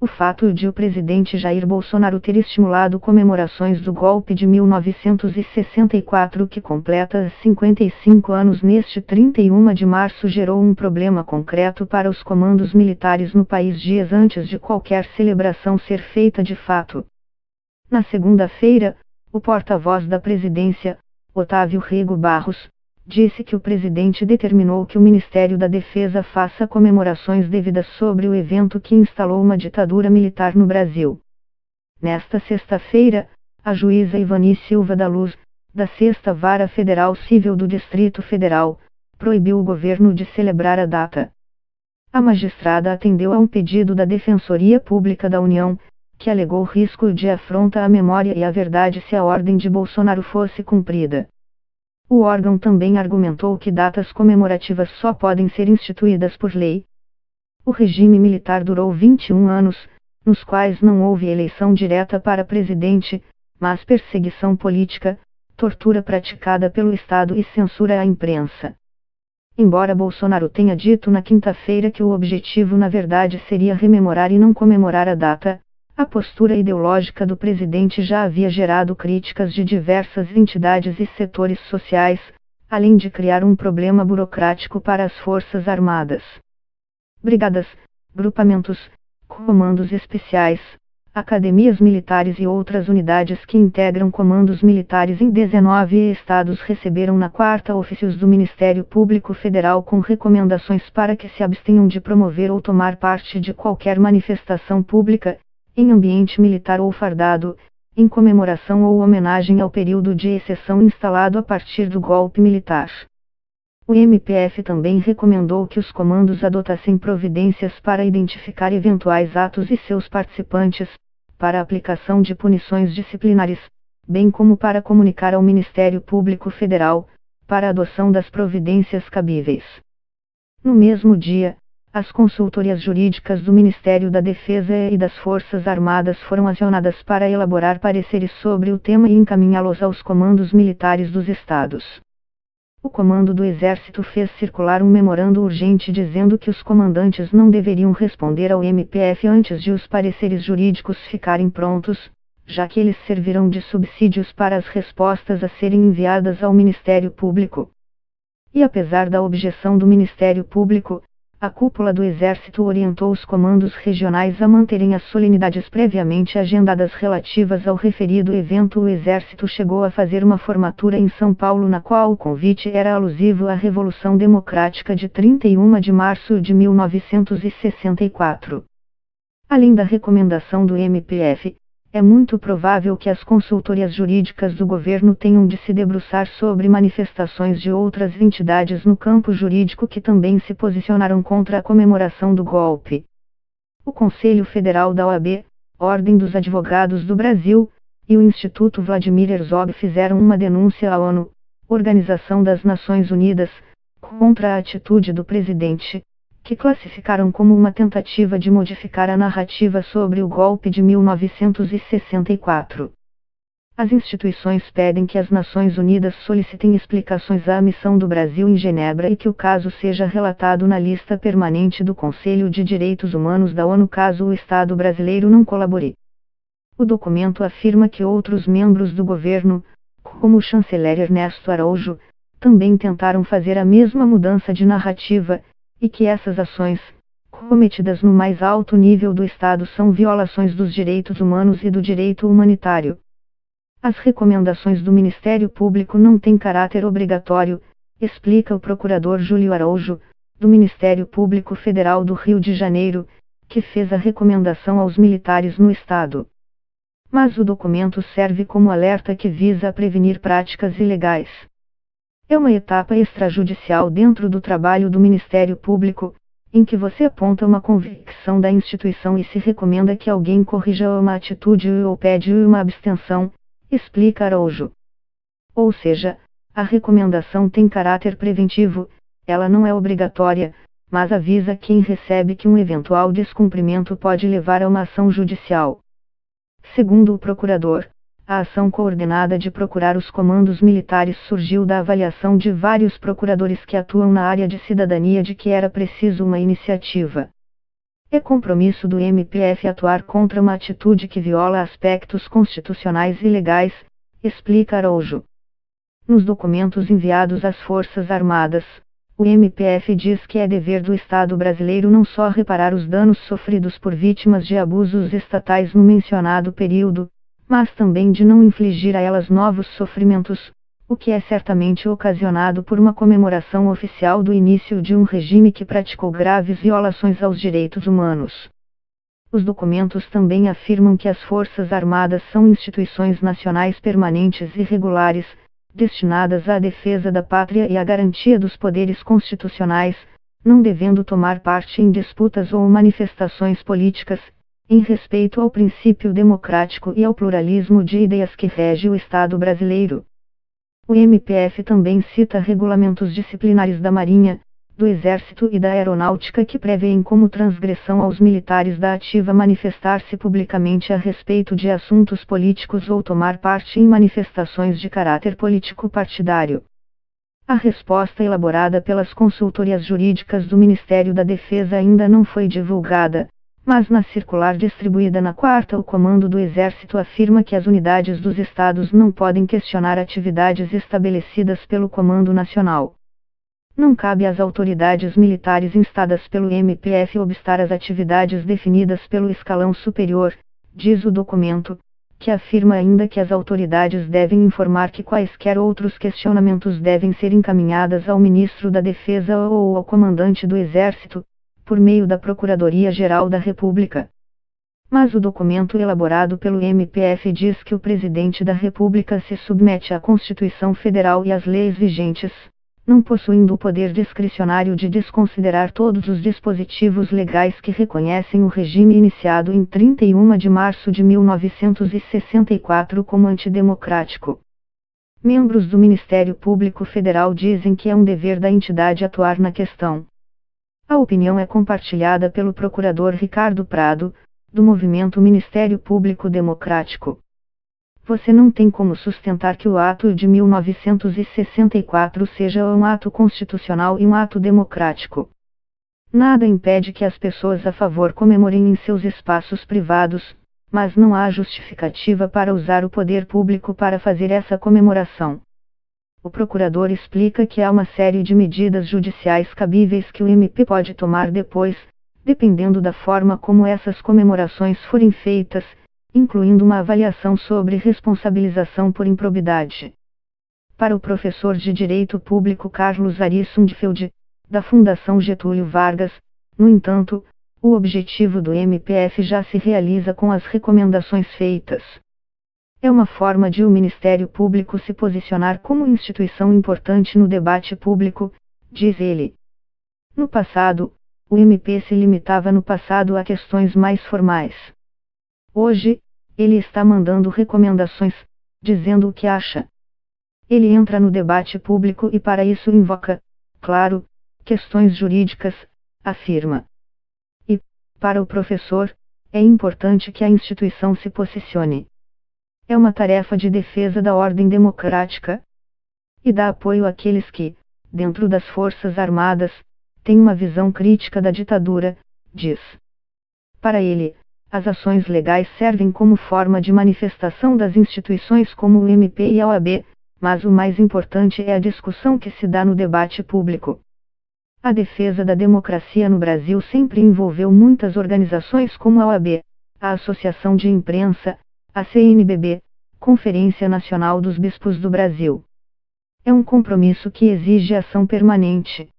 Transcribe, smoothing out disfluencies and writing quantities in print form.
O fato de o presidente Jair Bolsonaro ter estimulado comemorações do golpe de 1964 que completa 55 anos neste 31 de março gerou um problema concreto para os comandos militares no país dias antes de qualquer celebração ser feita de fato. Na segunda-feira, o porta-voz da presidência, Otávio Rego Barros, disse que o presidente determinou que o Ministério da Defesa faça comemorações devidas sobre o evento que instalou uma ditadura militar no Brasil. Nesta sexta-feira, a juíza Ivani Silva da Luz, da 6ª Vara Federal Civil do Distrito Federal, proibiu o governo de celebrar a data. A magistrada atendeu a um pedido da Defensoria Pública da União, que alegou risco de afronta à memória e à verdade se a ordem de Bolsonaro fosse cumprida. O órgão também argumentou que datas comemorativas só podem ser instituídas por lei. O regime militar durou 21 anos, nos quais não houve eleição direta para presidente, mas perseguição política, tortura praticada pelo Estado e censura à imprensa. Embora Bolsonaro tenha dito na quinta-feira que o objetivo na verdade seria rememorar e não comemorar a data, a postura ideológica do presidente já havia gerado críticas de diversas entidades e setores sociais, além de criar um problema burocrático para as Forças Armadas. Brigadas, grupamentos, comandos especiais, academias militares e outras unidades que integram comandos militares em 19 estados receberam na quarta ofícios do Ministério Público Federal com recomendações para que se abstenham de promover ou tomar parte de qualquer manifestação pública, em ambiente militar ou fardado, em comemoração ou homenagem ao período de exceção instalado a partir do golpe militar. O MPF também recomendou que os comandos adotassem providências para identificar eventuais atos e seus participantes, para aplicação de punições disciplinares, bem como para comunicar ao Ministério Público Federal, para a adoção das providências cabíveis. No mesmo dia, as consultorias jurídicas do Ministério da Defesa e das Forças Armadas foram acionadas para elaborar pareceres sobre o tema e encaminhá-los aos comandos militares dos estados. O comando do Exército fez circular um memorando urgente dizendo que os comandantes não deveriam responder ao MPF antes de os pareceres jurídicos ficarem prontos, já que eles servirão de subsídios para as respostas a serem enviadas ao Ministério Público. E apesar da objeção do Ministério Público, a cúpula do Exército orientou os comandos regionais a manterem as solenidades previamente agendadas relativas ao referido evento. O Exército chegou a fazer uma formatura em São Paulo na qual o convite era alusivo à Revolução Democrática de 31 de março de 1964. Além da recomendação do MPF, é muito provável que as consultorias jurídicas do governo tenham de se debruçar sobre manifestações de outras entidades no campo jurídico que também se posicionaram contra a comemoração do golpe. O Conselho Federal da OAB, Ordem dos Advogados do Brasil, e o Instituto Vladimir Herzog fizeram uma denúncia à ONU, Organização das Nações Unidas, contra a atitude do presidente, que classificaram como uma tentativa de modificar a narrativa sobre o golpe de 1964. As instituições pedem que as Nações Unidas solicitem explicações à missão do Brasil em Genebra e que o caso seja relatado na lista permanente do Conselho de Direitos Humanos da ONU caso o Estado brasileiro não colabore. O documento afirma que outros membros do governo, como o chanceler Ernesto Araújo, também tentaram fazer a mesma mudança de narrativa, e que essas ações, cometidas no mais alto nível do Estado, são violações dos direitos humanos e do direito humanitário. As recomendações do Ministério Público não têm caráter obrigatório, explica o procurador Júlio Araújo, do Ministério Público Federal do Rio de Janeiro, que fez a recomendação aos militares no Estado. Mas o documento serve como alerta que visa prevenir práticas ilegais. É uma etapa extrajudicial dentro do trabalho do Ministério Público, em que você aponta uma convicção da instituição e se recomenda que alguém corrija uma atitude ou pede uma abstenção, explica Araújo. Ou seja, a recomendação tem caráter preventivo, ela não é obrigatória, mas avisa quem recebe que um eventual descumprimento pode levar a uma ação judicial. Segundo o procurador, a ação coordenada de procurar os comandos militares surgiu da avaliação de vários procuradores que atuam na área de cidadania de que era preciso uma iniciativa. É compromisso do MPF atuar contra uma atitude que viola aspectos constitucionais e legais, explica Araújo. Nos documentos enviados às Forças Armadas, o MPF diz que é dever do Estado brasileiro não só reparar os danos sofridos por vítimas de abusos estatais no mencionado período, mas também de não infligir a elas novos sofrimentos, o que é certamente ocasionado por uma comemoração oficial do início de um regime que praticou graves violações aos direitos humanos. Os documentos também afirmam que as Forças Armadas são instituições nacionais permanentes e regulares, destinadas à defesa da pátria e à garantia dos poderes constitucionais, não devendo tomar parte em disputas ou manifestações políticas, em respeito ao princípio democrático e ao pluralismo de ideias que rege o Estado brasileiro. O MPF também cita regulamentos disciplinares da Marinha, do Exército e da Aeronáutica que prevêem como transgressão aos militares da ativa manifestar-se publicamente a respeito de assuntos políticos ou tomar parte em manifestações de caráter político partidário. A resposta elaborada pelas consultorias jurídicas do Ministério da Defesa ainda não foi divulgada, mas na circular distribuída na quarta o Comando do Exército afirma que as unidades dos estados não podem questionar atividades estabelecidas pelo Comando Nacional. Não cabe às autoridades militares instadas pelo MPF obstar às atividades definidas pelo escalão superior, diz o documento, que afirma ainda que as autoridades devem informar que quaisquer outros questionamentos devem ser encaminhadas ao Ministro da Defesa ou ao Comandante do Exército, por meio da Procuradoria-Geral da República. Mas o documento elaborado pelo MPF diz que o Presidente da República se submete à Constituição Federal e às leis vigentes, não possuindo o poder discricionário de desconsiderar todos os dispositivos legais que reconhecem o regime iniciado em 31 de março de 1964 como antidemocrático. Membros do Ministério Público Federal dizem que é um dever da entidade atuar na questão. A opinião é compartilhada pelo procurador Ricardo Prado, do movimento Ministério Público Democrático. Você não tem como sustentar que o ato de 1964 seja um ato constitucional e um ato democrático. Nada impede que as pessoas a favor comemorem em seus espaços privados, mas não há justificativa para usar o poder público para fazer essa comemoração. O procurador explica que há uma série de medidas judiciais cabíveis que o MP pode tomar depois, dependendo da forma como essas comemorações forem feitas, incluindo uma avaliação sobre responsabilização por improbidade. Para o professor de Direito Público Carlos Ari Sundfeld, da Fundação Getúlio Vargas, no entanto, o objetivo do MPF já se realiza com as recomendações feitas. É uma forma de o Ministério Público se posicionar como instituição importante no debate público, diz ele. No passado, o MP se limitava no passado a questões mais formais. Hoje, ele está mandando recomendações, dizendo o que acha. Ele entra no debate público e para isso invoca, claro, questões jurídicas, afirma. E, para o professor, é importante que a instituição se posicione. É uma tarefa de defesa da ordem democrática e dá apoio àqueles que, dentro das Forças Armadas, têm uma visão crítica da ditadura, diz. Para ele, as ações legais servem como forma de manifestação das instituições como o MP e a OAB, mas o mais importante é a discussão que se dá no debate público. A defesa da democracia no Brasil sempre envolveu muitas organizações como a OAB, a Associação de Imprensa, a CNBB, Conferência Nacional dos Bispos do Brasil. É um compromisso que exige ação permanente.